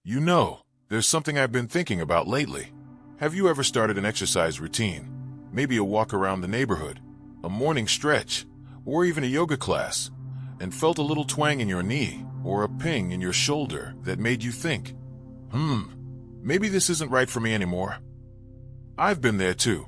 You know, there's something I've been thinking about lately. Have you ever started an exercise routine? Maybe a walk around the neighborhood, a morning stretch, or even a yoga class, and felt a little twang in your knee or a ping in your shoulder that made you think, maybe this isn't right for me anymore? I've been there too.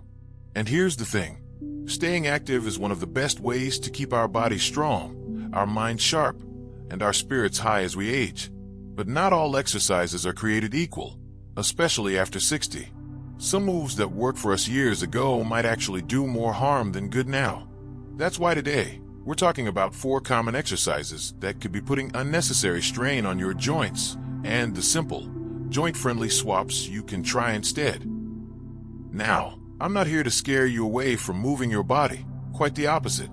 And here's the thing. Staying active is one of the best ways to keep our bodies strong, our minds sharp, and our spirits high as we age. But not all exercises are created equal, especially after 60. Some moves that worked for us years ago might actually do more harm than good now. That's why today, we're talking about 4 common exercises that could be putting unnecessary strain on your joints and the simple, joint-friendly swaps you can try instead. Now, I'm not here to scare you away from moving your body, quite the opposite.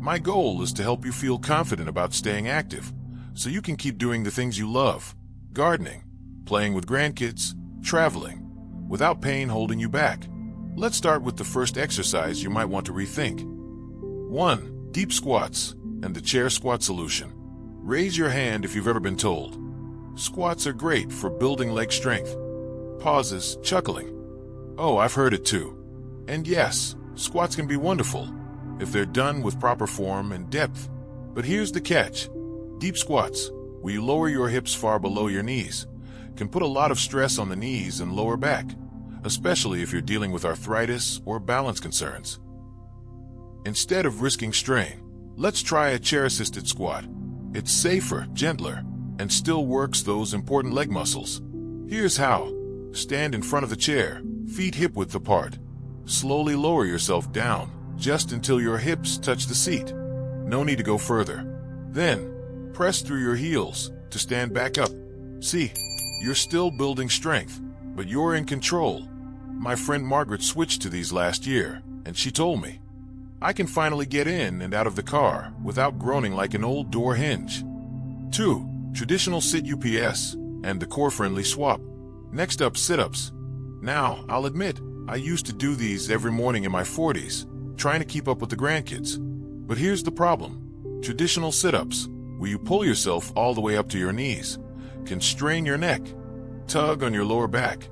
My goal is to help you feel confident about staying active, so you can keep doing the things you love, gardening, playing with grandkids, traveling, without pain holding you back. Let's start with the first exercise you might want to rethink. 1. Deep squats and the chair squat solution. Raise your hand if you've ever been told, squats are great for building leg strength. Pauses, chuckling. Oh, I've heard it too. And yes, squats can be wonderful if they're done with proper form and depth. But here's the catch. Deep squats, where you lower your hips far below your knees, can put a lot of stress on the knees and lower back, especially if you're dealing with arthritis or balance concerns. Instead of risking strain, let's try a chair-assisted squat. It's safer, gentler, and still works those important leg muscles. Here's how. Stand in front of the chair, feet hip-width apart. Slowly lower yourself down, just until your hips touch the seat. No need to go further. Then, press through your heels to stand back up. See, you're still building strength, but you're in control. My friend Margaret switched to these last year, and she told me, I can finally get in and out of the car without groaning like an old door hinge. 2. Traditional sit UPS and the core-friendly swap. Next up, sit-ups. Now, I'll admit, I used to do these every morning in my 40s, trying to keep up with the grandkids. But here's the problem. Traditional sit-ups, where you pull yourself all the way up to your knees, can strain your neck, tug on your lower back,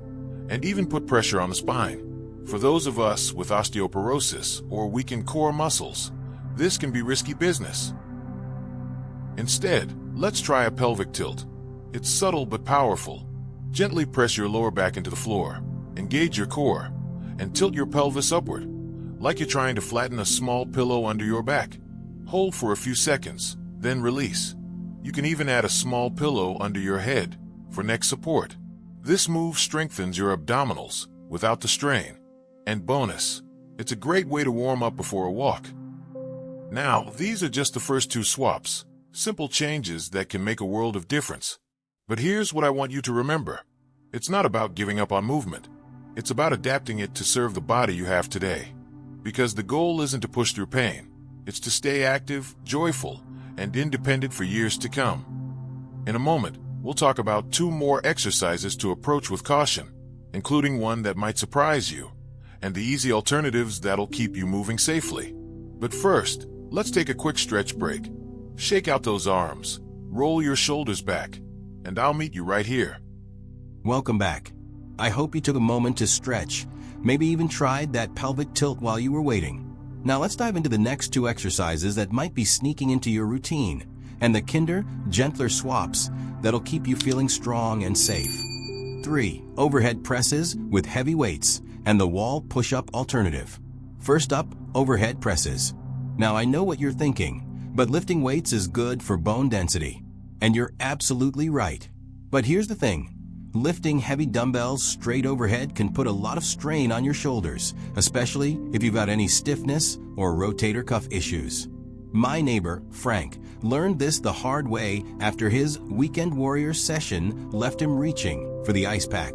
and even put pressure on the spine. For those of us with osteoporosis or weakened core muscles, this can be risky business. Instead, let's try a pelvic tilt. It's subtle but powerful. Gently press your lower back into the floor, engage your core, and tilt your pelvis upward, like you're trying to flatten a small pillow under your back. Hold for a few seconds, then release. You can even add a small pillow under your head for neck support. This move strengthens your abdominals without the strain. And bonus, it's a great way to warm up before a walk. Now, these are just the first 2 swaps, simple changes that can make a world of difference. But here's what I want you to remember. It's not about giving up on movement. It's about adapting it to serve the body you have today. Because the goal isn't to push through pain. It's to stay active, joyful, and independent for years to come. In a moment, we'll talk about 2 more exercises to approach with caution, including one that might surprise you, and the easy alternatives that'll keep you moving safely. But first, let's take a quick stretch break. Shake out those arms, roll your shoulders back, and I'll meet you right here. Welcome back. I hope you took a moment to stretch, maybe even tried that pelvic tilt while you were waiting. Now let's dive into the next 2 exercises that might be sneaking into your routine, and the kinder, gentler swaps that'll keep you feeling strong and safe. 3. Overhead presses with heavy weights and the wall push-up alternative. First up, overhead presses. Now I know what you're thinking, but lifting weights is good for bone density. And you're absolutely right. But here's the thing. Lifting heavy dumbbells straight overhead can put a lot of strain on your shoulders, especially if you've got any stiffness or rotator cuff issues. My neighbor, Frank, learned this the hard way after his Weekend Warrior session left him reaching for the ice pack.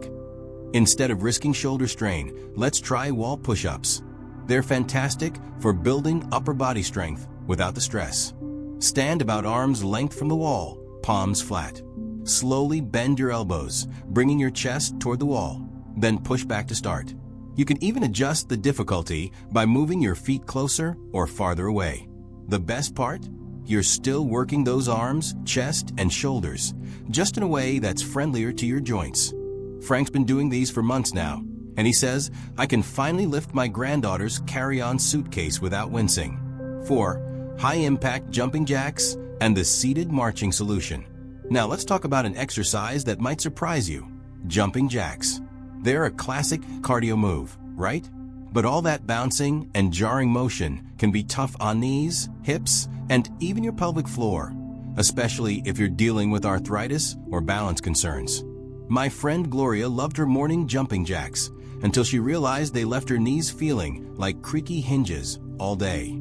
Instead of risking shoulder strain, let's try wall push-ups. They're fantastic for building upper body strength without the stress. Stand about arm's length from the wall, palms flat. Slowly bend your elbows, bringing your chest toward the wall, then push back to start. You can even adjust the difficulty by moving your feet closer or farther away. The best part? you're still working those arms, chest, and shoulders, just in a way that's friendlier to your joints. Frank's been doing these for months now, and he says, I can finally lift my granddaughter's carry-on suitcase without wincing. 4. High-impact jumping jacks and the seated marching solution. Now let's talk about an exercise that might surprise you. Jumping jacks. They're a classic cardio move, right? But all that bouncing and jarring motion can be tough on knees, hips, and even your pelvic floor, especially if you're dealing with arthritis or balance concerns. My friend Gloria loved her morning jumping jacks until she realized they left her knees feeling like creaky hinges all day.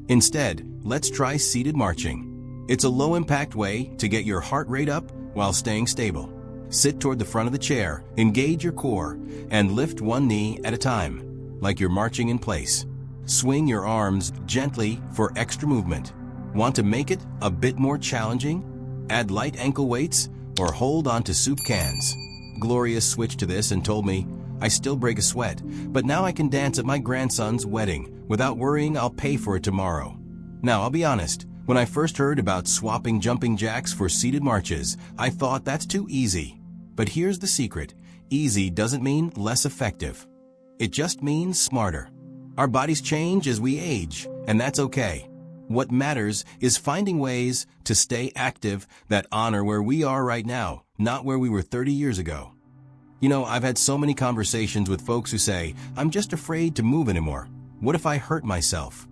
Instead, let's try seated marching. It's a low-impact way to get your heart rate up while staying stable. Sit toward the front of the chair, engage your core, and lift one knee at a time, like you're marching in place. Swing your arms gently for extra movement. Want to make it a bit more challenging? Add light ankle weights or hold on to soup cans. Gloria switched to this and told me, I still break a sweat, but now I can dance at my grandson's wedding without worrying I'll pay for it tomorrow. Now, I'll be honest, when I first heard about swapping jumping jacks for seated marches, I thought that's too easy. But here's the secret. Easy doesn't mean less effective. It just means smarter. Our bodies change as we age, and that's okay. What matters is finding ways to stay active that honor where we are right now, not where we were 30 years ago. You know, I've had so many conversations with folks who say, I'm just afraid to move anymore. What if I hurt myself?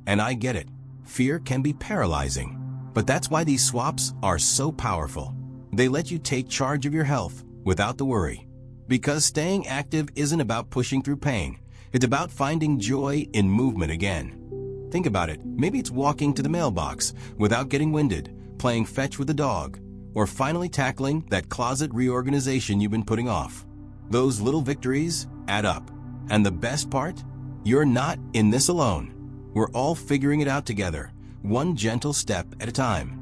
And I get it. Fear can be paralyzing. But that's why these swaps are so powerful. They let you take charge of your health without the worry. Because staying active isn't about pushing through pain. It's about finding joy in movement again. Think about it. Maybe it's walking to the mailbox without getting winded, playing fetch with the dog, or finally tackling that closet reorganization you've been putting off. Those little victories add up. And the best part? You're not in this alone. We're all figuring it out together, one gentle step at a time.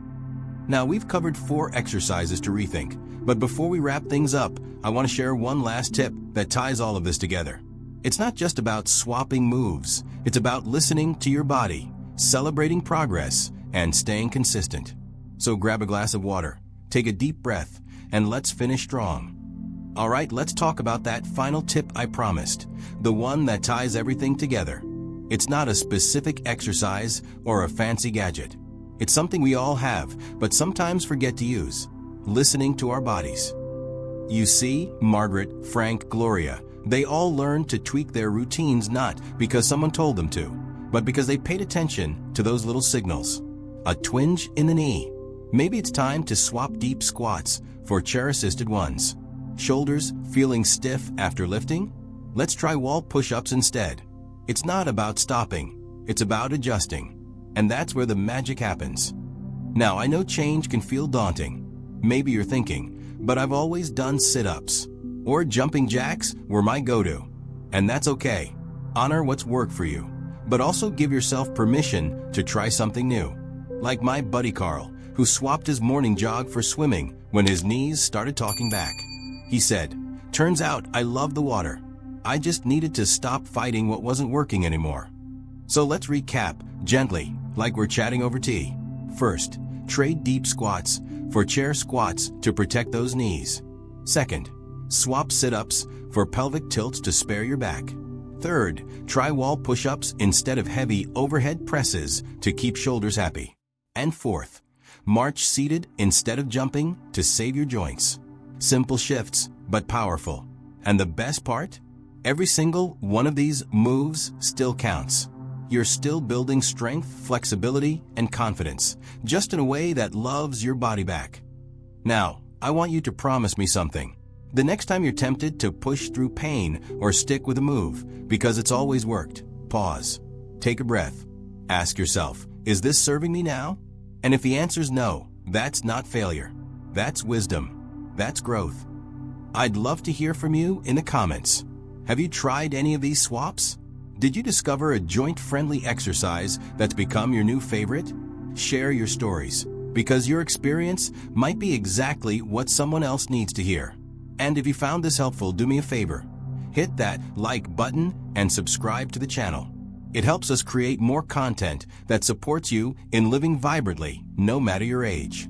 Now, we've covered 4 exercises to rethink, but before we wrap things up, I want to share one last tip that ties all of this together. It's not just about swapping moves. It's about listening to your body, celebrating progress, and staying consistent. So grab a glass of water, take a deep breath, and let's finish strong. All right, let's talk about that final tip I promised, the one that ties everything together. It's not a specific exercise or a fancy gadget. It's something we all have, but sometimes forget to use. Listening to our bodies. You see, Margaret, Frank, Gloria, they all learned to tweak their routines not because someone told them to, but because they paid attention to those little signals. A twinge in the knee. Maybe it's time to swap deep squats for chair-assisted ones. Shoulders feeling stiff after lifting? Let's try wall push-ups instead. It's not about stopping, it's about adjusting. And that's where the magic happens. Now, I know change can feel daunting. Maybe you're thinking, but I've always done sit-ups. Or jumping jacks were my go-to. And that's okay. Honor what's worked for you. But also give yourself permission to try something new. Like my buddy Carl, who swapped his morning jog for swimming when his knees started talking back. He said, turns out I love the water. I just needed to stop fighting what wasn't working anymore. So let's recap, gently, like we're chatting over tea. First, trade deep squats for chair squats to protect those knees. Second, swap sit-ups for pelvic tilts to spare your back. Third, try wall push-ups instead of heavy overhead presses to keep shoulders happy. And fourth, march seated instead of jumping to save your joints. Simple shifts, but powerful. And the best part? Every single one of these moves still counts. You're still building strength, flexibility, and confidence, just in a way that loves your body back. Now, I want you to promise me something. The next time you're tempted to push through pain or stick with a move, because it's always worked, pause. Take a breath. Ask yourself, is this serving me now? And if the answer's no, that's not failure. That's wisdom. That's growth. I'd love to hear from you in the comments. Have you tried any of these swaps? Did you discover a joint-friendly exercise that's become your new favorite? Share your stories, because your experience might be exactly what someone else needs to hear. And if you found this helpful, do me a favor. Hit that like button and subscribe to the channel. It helps us create more content that supports you in living vibrantly, no matter your age.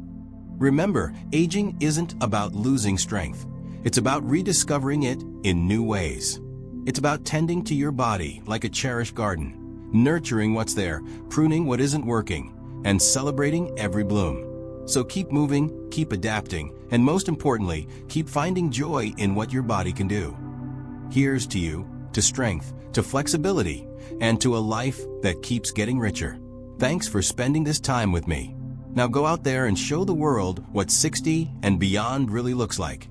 Remember, aging isn't about losing strength. It's about rediscovering it in new ways. It's about tending to your body like a cherished garden, nurturing what's there, pruning what isn't working, and celebrating every bloom. So keep moving, keep adapting, and most importantly, keep finding joy in what your body can do. Here's to you, to strength, to flexibility, and to a life that keeps getting richer. Thanks for spending this time with me. Now go out there and show the world what 60 and beyond really looks like.